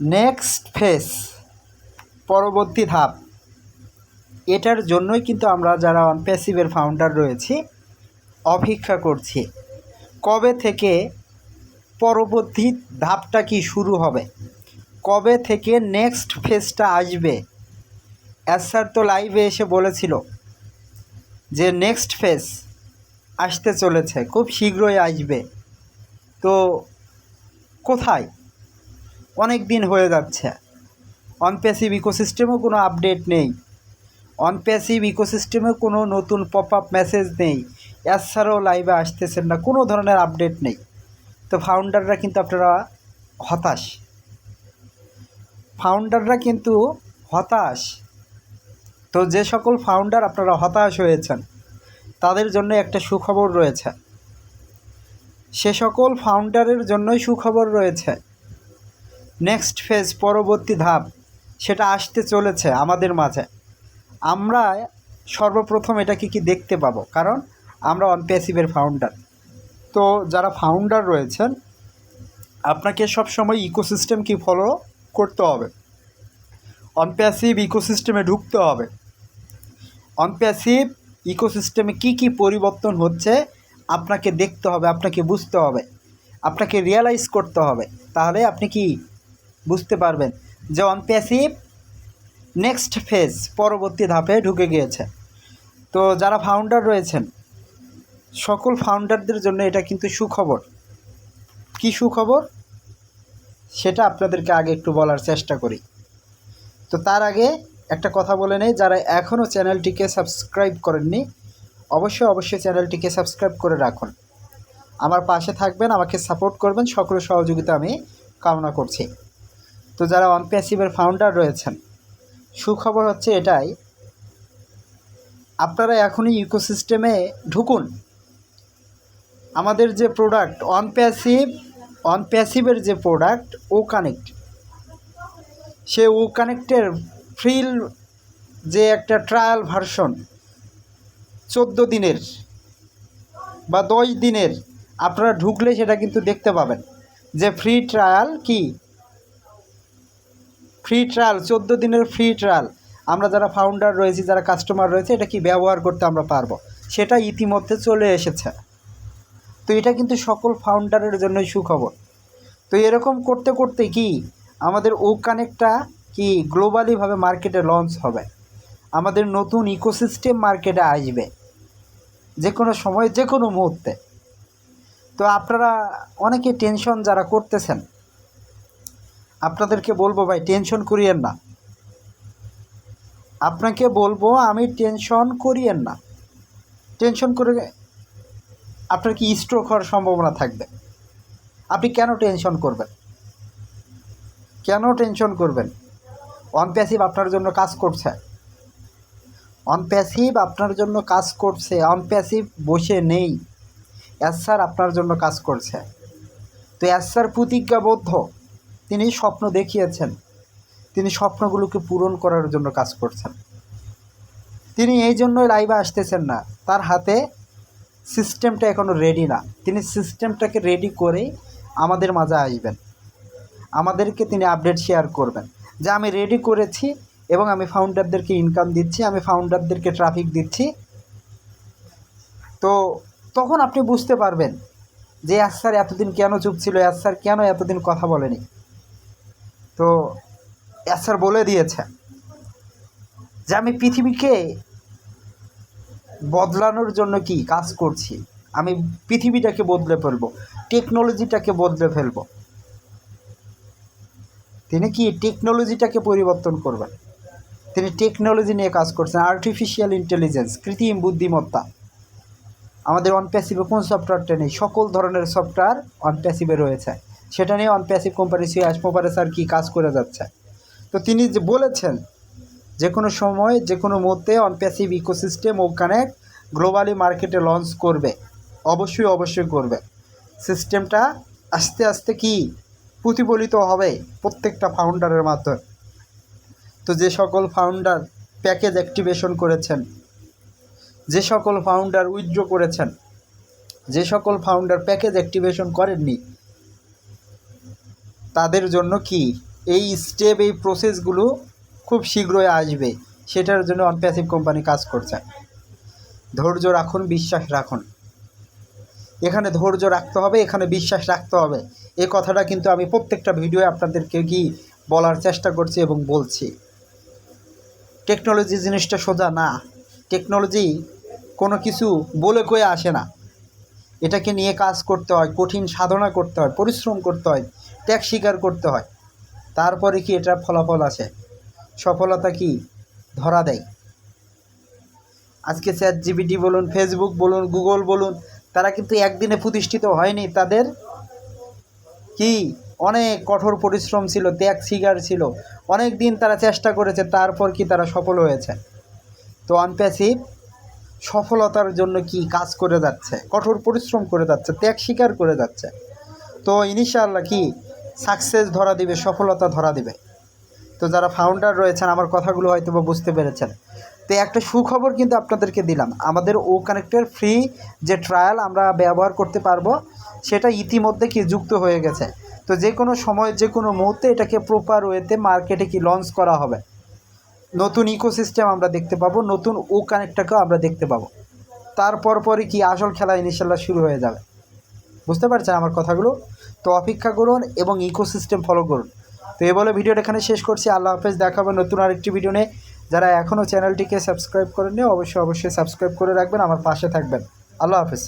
Next phase, পরবর্তী ধাপ, এটার জন্যই কিন্তু আমরা যারা অনপ্যাসিভের ফাউন্ডার রয়েছি অপেক্ষা করছি। কবে থেকে পরবর্তী ধাপটা কি শুরু হবে, কবে থেকে নেক্সট ফেজটা আসবে। স্যার তো লাইভে এসে বলেছিল যে নেক্সট ফেজ আসতে চলেছে, খুব শীঘ্রই আসবে। তো কোথায়? অনেক দিন হয়ে যাচ্ছে, অনপ্যাসিভ ইকোসিস্টেমেও কোনো আপডেট নেই, অনপ্যাসিভ ইকোসিস্টেমে কোনো নতুন পপ আপ মেসেজ নেই, এছাড়াও লাইভে আসতেছেন না, কোনো ধরনের আপডেট নেই। তো ফাউন্ডাররা কিন্তু আপনারা হতাশ, ফাউন্ডাররা কিন্তু হতাশ। তো যে সকল ফাউন্ডার আপনারা হতাশ হয়েছেন তাদের জন্য একটা সুখবর রয়েছে, সে সকল ফাউন্ডারের জন্যই সুখবর রয়েছে। নেক্সট ফেজ, পরবর্তী ধাপ, সেটা আসতে চলেছে আমাদের মাঝে। আমরা সর্বপ্রথম এটাকে কি দেখতে পাবো, কারণ আমরা অনপ্যাসিভের ফাউন্ডার। তো যারা ফাউন্ডার রয়েছেন আপনাকে সবসময় ইকোসিস্টেম কি ফলো করতে হবে, অনপ্যাসিভ ইকোসিস্টেমে ঢুকতে হবে। অনপ্যাসিভ ইকোসিস্টেমে কি কি পরিবর্তন হচ্ছে আপনাকে দেখতে হবে, আপনাকে বুঝতে হবে, আপনাকে রিয়ালাইজ করতে হবে। তাহলে আপনি কি বুঝতে পারবেন যে অনপ্যাসিভ নেক্সট ফেজ, পরবর্তী ধাপে ঢুকে গিয়েছে। তো যারা ফাউন্ডার রয়েছেন সকল ফাউন্ডারদের জন্য এটা কিন্তু সুখবর। কি সুখবর সেটা আপনাদেরকে আগে একটু বলার চেষ্টা করি। তো তার আগে একটা কথা বলে নেই, যারা এখনও চ্যানেলটিকে সাবস্ক্রাইব করেননি অবশ্যই চ্যানেলটিকে সাবস্ক্রাইব করে রাখুন, আমার পাশে থাকবেন, আমাকে সাপোর্ট করবেন, সকলের সহযোগিতা আমি কামনা করছি। তো যারা অনপ্যাসিভের ফাউন্ডার রয়েছেন সুখবর হচ্ছে এটাই, আপনারা এখনই ইকোসিস্টেমে ঢুকুন। আমাদের যে প্রোডাক্ট অনপ্যাসিভের যে প্রোডাক্ট ও কানেক্ট, সে ও কানেক্টের ফ্রি যে একটা ট্রায়াল ভার্সন 14 দিনের বা 10 দিনের, আপনারা ঢুকলে সেটা কিন্তু দেখতে পাবেন যে ফ্রি ট্রায়াল কি, ফ্রি ট্রায়াল 14 দিনের ফ্রি ট্রায়াল আমরা যারা ফাউন্ডার রয়েছি, যারা কাস্টমার রয়েছে, এটা কি ব্যবহার করতে আমরা পারবো, সেটা ইতিমধ্যে চলে এসেছে। তো এটা কিন্তু সকল ফাউন্ডারের জন্যই সুখবর। তো এরকম করতে করতে কি আমাদের ও কানেক্টটা কি গ্লোবালিভাবে মার্কেটে লঞ্চ হবে, আমাদের নতুন ইকোসিস্টেম মার্কেটে আসবে যে কোনো সময়, যে কোনো মুহূর্তে। তো আপনারা অনেকে টেনশন যারা করতেছেন, আপনাদেরকে বলবো ভাই টেনশন করিয়েন না, আপনাকে বলবো আমি টেনশন করিয়েন না। টেনশন করে আপনার কি স্ট্রোক হওয়ার সম্ভাবনা থাকবে। আপনি কেন টেনশন করবেন, কেন টেনশন করবেন? অনপ্যাসিভ আপনার জন্য কাজ করছে, অনপ্যাসিভ আপনার জন্য কাজ করছে, অনপ্যাসিভ বসে নেই, স্যার আপনার জন্য কাজ করছে। তো স্যার প্রতিজ্ঞাবদ্ধ, তিনি স্বপ্ন দেখিয়েছেন, তিনি স্বপ্নগুলোকে পূরণ করার জন্য কাজ করছেন। তিনি এই জন্যই লাইভে আসতেছেন না, তার হাতে সিস্টেমটা এখনও রেডি না, তিনি সিস্টেমটাকে রেডি করেই আমাদের মাঝে আসবেন, আমাদেরকে তিনি আপডেট শেয়ার করবেন যে আমি রেডি করেছি এবং আমি ফাউন্ডারদেরকে ইনকাম দিচ্ছি, আমি ফাউন্ডারদেরকে ট্রাফিক দিচ্ছি। তো তখন আপনি বুঝতে পারবেন যে স্যার এতদিন কেন চুপ ছিল, স্যার কেন এতদিন কথা বলেনি। তো স্যার বলে দিয়েছে যে আমি পৃথিবীকে বদলানোর জন্য কি কাজ করছি, আমি পৃথিবীটাকে বদলে ফেলবো, টেকনোলজিটাকে বদলে ফেলবো। তিনি কি টেকনোলজিটাকে পরিবর্তন করবেন, তিনি টেকনোলজি নিয়ে কাজ করছেন, আর্টিফিশিয়াল ইন্টেলিজেন্স, কৃত্রিম বুদ্ধিমত্তা। আমাদের অনপ্যাসিভে কোন সফটওয়্যারটা নেই, সকল ধরনের সফটওয়্যার অনপ্যাসিভে রয়েছে, সেটা নিয়ে অনপ্যাসিভ কোম্পানি সিআসমোপারে স্যার কী কাজ করে যাচ্ছে। তো তিনি যে বলেছেন যে কোনো সময় যে কোনো মুহূর্তে অনপ্যাসিভ ইকোসিস্টেম ও কানেক্ট গ্লোবালি মার্কেটে লঞ্চ করবে, অবশ্যই করবে। সিস্টেমটা আস্তে আস্তে কি প্রতিফলিত হবে প্রত্যেকটা ফাউন্ডারের মাধ্যমে। তো যে সকল ফাউন্ডার প্যাকেজ অ্যাক্টিভেশন করেছেন, যে সকল ফাউন্ডার উইথড্র করেছেন, যে সকল ফাউন্ডার প্যাকেজ অ্যাক্টিভেশন করেননি, তাদের জন্য কি এই স্টেপ, এই প্রসেসগুলো খুব শীঘ্রই আসবে। সেটার জন্য অনপ্যাসিভ কোম্পানি কাজ করছে। ধৈর্য রাখুন, বিশ্বাস রাখুন। এখানে ধৈর্য রাখতে হবে, এখানে বিশ্বাস রাখতে হবে। এই কথাটা কিন্তু আমি প্রত্যেকটা ভিডিওয়ে আপনাদেরকে বলার চেষ্টা করছি এবং বলছি। টেকনোলজি জিনিসটা সোজা না। টেকনোলজি কোনো কিছু বলে কয়ে আসে না। এটাকে নিয়ে কাজ করতে হয়, কঠিন সাধনা করতে হয়, পরিশ্রম করতে হয়, ত্যাগ স্বীকার করতে হয়। তারপরে কি এটার ফলাফল আসে, সফলতা কি ধরা দেয়। আজকে ChatGPT বলুন, ফেসবুক বলুন, গুগল বলুন, তারা কিন্তু একদিনে প্রতিষ্ঠিত হয়নি। তাদের কি অনেক কঠোর পরিশ্রম ছিল, ত্যাগ স্বীকার ছিল, অনেক দিন তারা চেষ্টা করেছে, তারপর কি তারা সফল হয়েছে। তো অনপ্যাসিভ সফলতার জন্য কি কাজ করে যাচ্ছে, কঠোর পরিশ্রম করে যাচ্ছে, ত্যাগ স্বীকার করে যাচ্ছে। তো ইনশাআল্লাহ কি সাকসেস ধরা দিবে, সফলতা ধরা দিবে। তো যারা ফাউন্ডার রয়েছেন আমার কথাগুলো হয়তো বা বুঝতে পেরেছেন। তো একটা সুখবর কিন্তু আপনাদেরকে দিলাম, আমাদের ও কানেক্টের ফ্রি যে ট্রায়াল আমরা ব্যবহার করতে পারবো সেটা ইতিমধ্যে কি যুক্ত হয়ে গেছে। তো যে কোনো সময়, যে কোনো মুহূর্তে এটাকে প্রপার ওয়েতে মার্কেটে কি লঞ্চ করা হবে। নতুন ইকোসিস্টেম আমরা দেখতে পাবো, নতুন ও কানেক্টটাকেও আমরা দেখতে পাবো। তারপর পরে কি আসল খেলা ইনশাল্লাহ শুরু হয়ে যাবে। বুঝতে পারছেন আমার কথাগুলো? তো অপেক্ষা করুন এবং ইকোসিস্টেম ফলো করুন। তো এই বলে ভিডিওটা এখানে শেষ করছি। আল্লাহ হাফেজ, দেখা হবে নতুন আরেকটি ভিডিও নিয়ে। যারা এখনও চ্যানেলটিকে সাবস্ক্রাইব করেননি অবশ্যই সাবস্ক্রাইব করে রাখবেন, আমার পাশে থাকবেন। আল্লাহ হাফেজ।